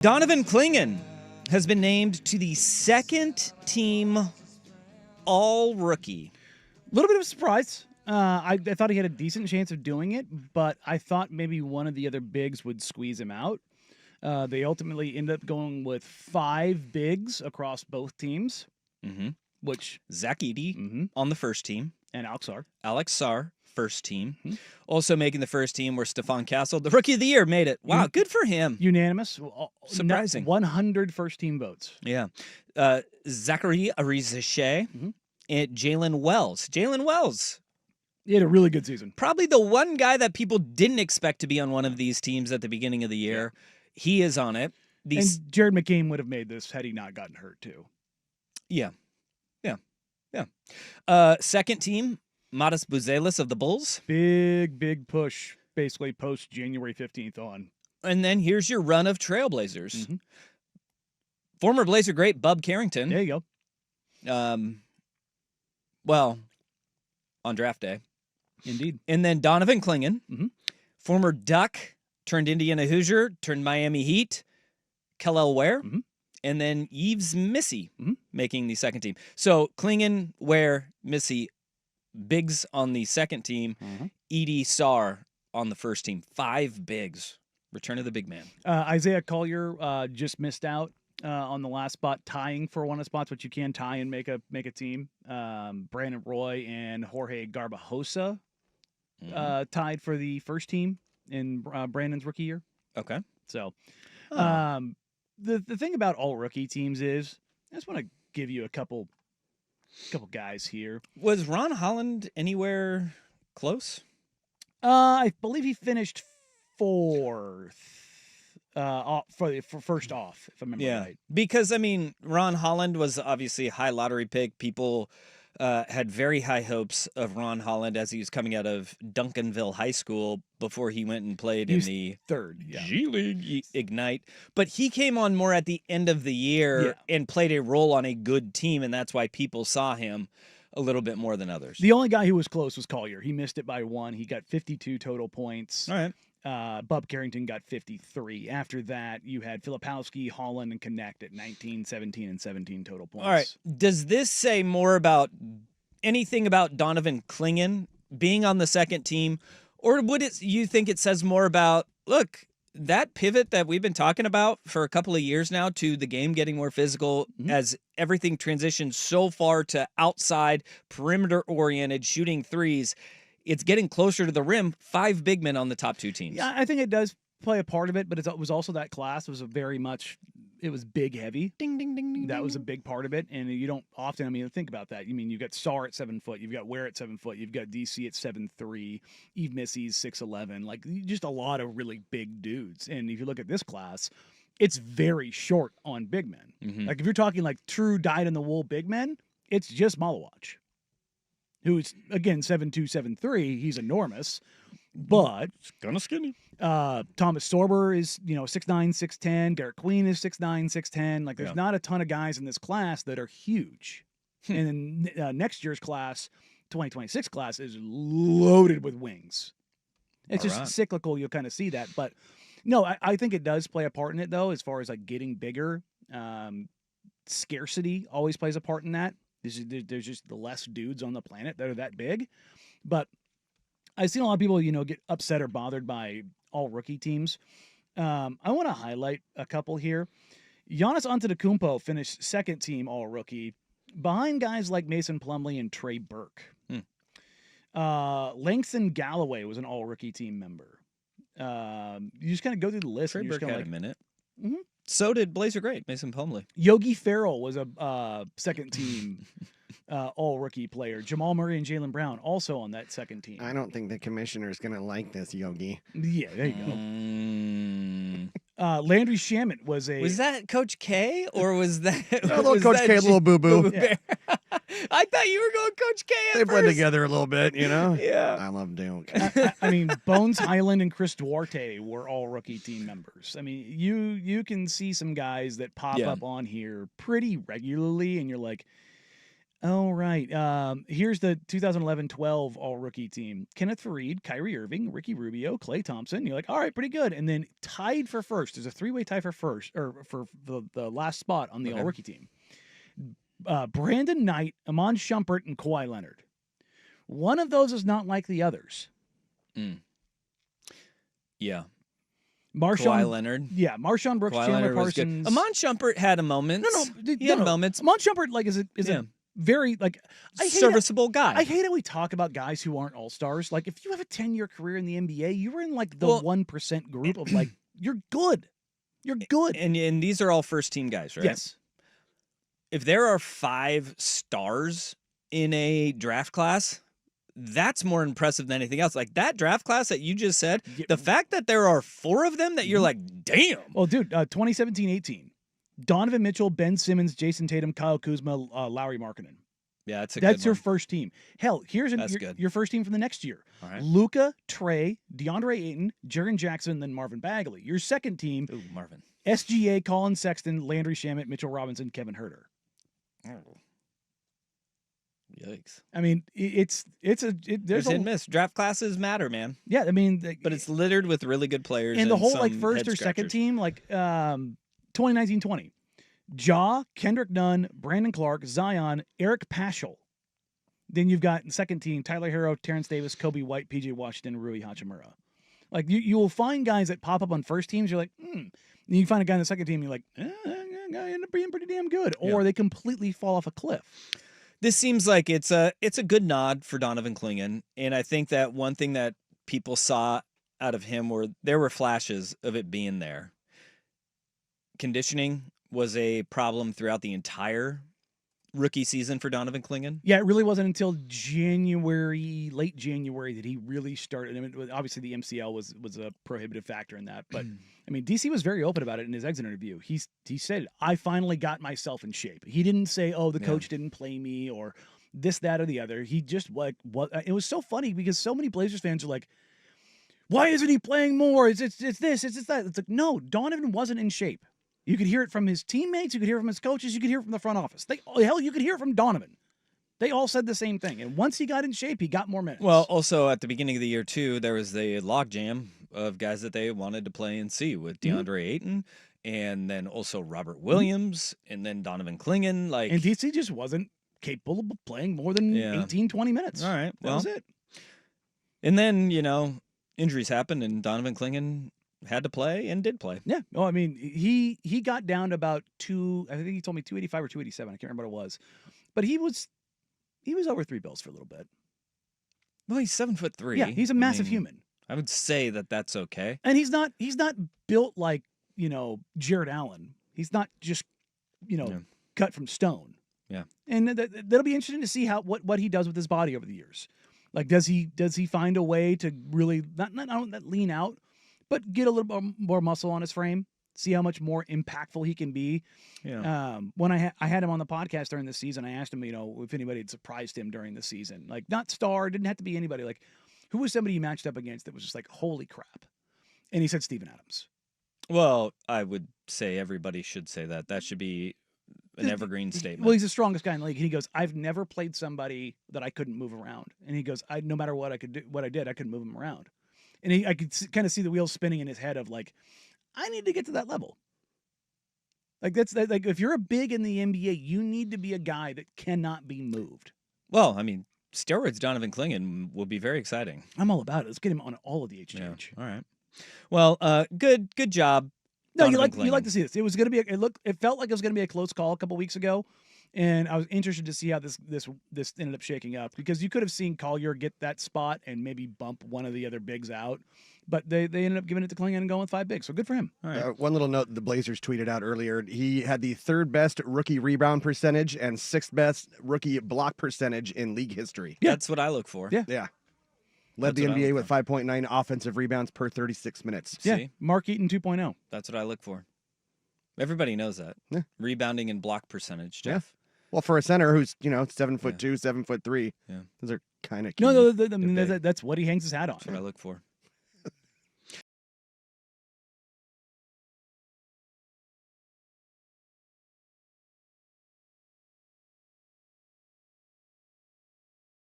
Donovan Clingan has been named to the second team All-Rookie. A little bit of a surprise. I thought he had a decent chance of doing it, but I thought maybe one of the other bigs would squeeze him out. They ultimately ended up going with 5 bigs across both teams, which Zach Edey on the first team. and Alex Sarr. Alex Sarr, first team. Also making the first team were Stephon Castle, the Rookie of the Year, made it. Wow, good for him. Unanimous. Surprising. 100 first-team votes. Yeah. Zachary Arizashe and Jalen Wells. Jalen Wells, He had a really good season. probably the one guy that people didn't expect to be on one of these teams at the beginning of the year. He is on it. And Jared McCain would have made this had he not gotten hurt, too. Yeah. Second team, Modest Buzelis of the Bulls. Big push, basically, post-January 15th on. And then here's your run of Trailblazers. Former Blazer great Bub Carrington. There you go. Well, on draft day. Indeed. And then Donovan Clingan, former Duck, turned Indiana Hoosier, turned Miami Heat, Kel'el Ware, and then Yves Missy making the second team. So Clingan, Ware, Missy, bigs on the second team, Edey, Sarr on the first team. 5 bigs. Return of the big man. Isaiah Collier just missed out on the last spot, tying for one of the spots, which you can tie and make a team. Brandon Roy and Jorge Garbajosa tied for the first team in Brandon's rookie year. Okay. So the thing about all rookie teams is, I just want to give you a couple guys here. Was Ron Holland anywhere close? I believe he finished 4th for first off, if I remember right. Because, I mean, Ron Holland was obviously a high lottery pick. People had very high hopes of Ron Holland as he was coming out of Duncanville High School before he went and played in the 3rd G League Ignite. But he came on more at the end of the year and played a role on a good team, and that's why people saw him a little bit more than others. The only guy who was close was Collier. He missed it by 1. He got 52 total points. All right. Bub Carrington got 53. After that, you had Filipowski, Holland, and Connect at 19, 17, and 17 total points. All right. Does this say more about anything about Donovan Clingan being on the second team, or would you think it says more about, look, that pivot that we've been talking about for a couple of years now to the game getting more physical as everything transitions so far to outside, perimeter-oriented, shooting threes, it's getting closer to the rim. 5 big men on the top 2 teams. Yeah, I think it does play a part of it, but it was also that class was it was big heavy. Ding, ding, ding, ding. That was a big part of it, and you don't often, think about that. You've got Sarr at 7 foot, you've got Ware at 7 foot, you've got DC at 7'3", Yves Missy's 6'11", like just a lot of really big dudes. And if you look at this class, it's very short on big men. Like if you're talking like true dyed-in-the-wool big men, it's just Malawach, who's, again, 7'2", 7'3", he's enormous, but kind of skinny. Thomas Sorber is, 6'9", 6'10". Derek Queen is 6'9", 6'10". Like, there's not a ton of guys in this class that are huge. And then next year's class, 2026 class, is loaded with wings. It's just cyclical. You'll kind of see that. But, no, I think it does play a part in it, though, as far as, like, getting bigger. Scarcity always plays a part in that. There's just the less dudes on the planet that are that big. But I've seen a lot of people, get upset or bothered by all rookie teams. I want to highlight a couple here. Giannis Antetokounmpo finished second team all rookie behind guys like Mason Plumlee and Trey Burke. Langston Galloway was an all rookie team member. You just kind of go through the list. Trey and Burke just had a minute. So did Blazer great Mason Plumlee. Yogi Ferrell was a second team all-rookie player. Jamal Murray and Jaylen Brown also on that second team. I don't think the commissioner is going to like this, Yogi. Yeah, there you go. Landry Shamet was Was that Coach K, or was that... A little Coach K, a little boo-boo. Yeah. I thought you were going Coach K at They blend first. together a little bit, Yeah. I love Duke. I mean, Bones Highland and Chris Duarte were all rookie team members. I mean, you can see some guys that pop up on here pretty regularly, and you're like, Oh, right. Here's the 2011-12 all-rookie team. Kenneth Faried, Kyrie Irving, Ricky Rubio, Klay Thompson. You're like, all right, pretty good. And then tied for first. There's a three-way tie for first, or for the last spot on the all-rookie team. Brandon Knight, Amon Shumpert, and Kawhi Leonard. One of those is not like the others. Yeah. Kawhi Leonard. Yeah, Marshawn Brooks, Kawhi Chandler Leonard was good. Parsons. Amon Shumpert had a moment. He had moments. Amon Shumpert like is a very like serviceable guy. I hate how we talk about guys who aren't all-stars. Like if you have a 10-year career in the NBA, you were in like the 1% group of like you're good. You're good. And these are all first-team guys, right? Yes. If there are 5 stars in a draft class, that's more impressive than anything else. Like that draft class that you just said, the fact that there are 4 of them that you're like, damn. Well, dude, 2017-18. Donovan Mitchell, Ben Simmons, Jason Tatum, Kyle Kuzma, Lauri Markkanen. Yeah, that's your good one. first team. Hell, here's your first team from the next year. All right. Luka, Trey, DeAndre Ayton, Jaren Jackson, then Marvin Bagley. Your second team, Ooh, Marvin. SGA, Colin Sexton, Landry Shamet, Mitchell Robinson, Kevin Huerter. Oh. Yikes. I mean, there's hit and miss. Draft classes matter, man. Yeah, I mean, but it's littered with really good players. And the whole like some first or second team, like 2019-20. Ja, Kendrick Nunn, Brandon Clark, Zion, Eric Paschal. Then you've got second team, Tyler Herro, Terrence Davis, Kobe White, PJ Washington, Rui Hachimura. Like you will find guys that pop up on first teams. You're like, And you find a guy on the second team. You're like, that guy ended up being pretty damn good, or they completely fall off a cliff. This seems like it's a good nod for Donovan Clingan, and I think that one thing that people saw out of him there were flashes of it being there. Conditioning was a problem throughout the entire rookie season for Donovan Clingan. Yeah, it really wasn't until late January, that he really started. I mean, obviously the MCL was a prohibitive factor in that, but I mean, DC was very open about it in his exit interview. He said, "I finally got myself in shape." He didn't say, "Oh, the coach didn't play me," or this, that, or the other. He just like what. It was so funny because so many Blazers fans are like, "Why isn't he playing more? It's this, it's that." It's like, no, Donovan wasn't in shape. You could hear it from his teammates. You could hear it from his coaches. You could hear it from the front office. You could hear it from Donovan. They all said the same thing. And once he got in shape, he got more minutes. Well, also at the beginning of the year, too, there was the logjam of guys that they wanted to play and see with DeAndre Ayton, and then also Robert Williams, and then Donovan Clingan. And DC just wasn't capable of playing more than 18, 20 minutes. All right. That was it. And then, injuries happened, and Donovan Clingan had to play and did play. Yeah. Oh, I mean, he got down to about I think he told me 285 or 287. I can't remember what it was. But he was over 3 bills for a little bit. Well, he's 7'3". Yeah, he's a massive human. I would say that that's okay. And he's not built like, Jared Allen. He's not just, cut from stone. Yeah. And that'll be interesting to see what he does with his body over the years. Like, does he find a way to really not lean out, but get a little more muscle on his frame, see how much more impactful he can be. Yeah. When I had him on the podcast during the season, I asked him, if anybody had surprised him during the season. Like, not star, didn't have to be anybody. Like, who was somebody he matched up against that was just like, holy crap? And he said Steven Adams. Well, I would say everybody should say that. That should be an evergreen statement. Well, he's the strongest guy in the league. And he goes, I've never played somebody that I couldn't move around. And he goes, no matter what I did, I couldn't move him around. And I could kind of see the wheels spinning in his head of like, I need to get to that level. Like like if you're a big in the NBA, you need to be a guy that cannot be moved. Well, I mean, steroids Donovan Clingan will be very exciting. I'm all about it. Let's get him on all of the exchange. Yeah. All right. Well, good job. No, you like to see this. It was going to be it felt like it was going to be a close call a couple weeks ago. And I was interested to see how this ended up shaking up, because you could have seen Collier get that spot and maybe bump one of the other bigs out, but they ended up giving it to Clingan and going with 5 bigs. So good for him. All right. One little note: the Blazers tweeted out earlier he had the 3rd best rookie rebound percentage and 6th best rookie block percentage in league history. Yeah. That's what I look for. Yeah. Led the NBA with 5.9 offensive rebounds per 36 minutes. Yeah, See? Mark Eaton 2.0. That's what I look for. Everybody knows that. Yeah. Rebounding and block percentage, Jeff. Yeah. Well, for a center who's 7'2", 7'3", Yeah. those are kind of key. No, that's what he hangs his hat on. That's what I look for.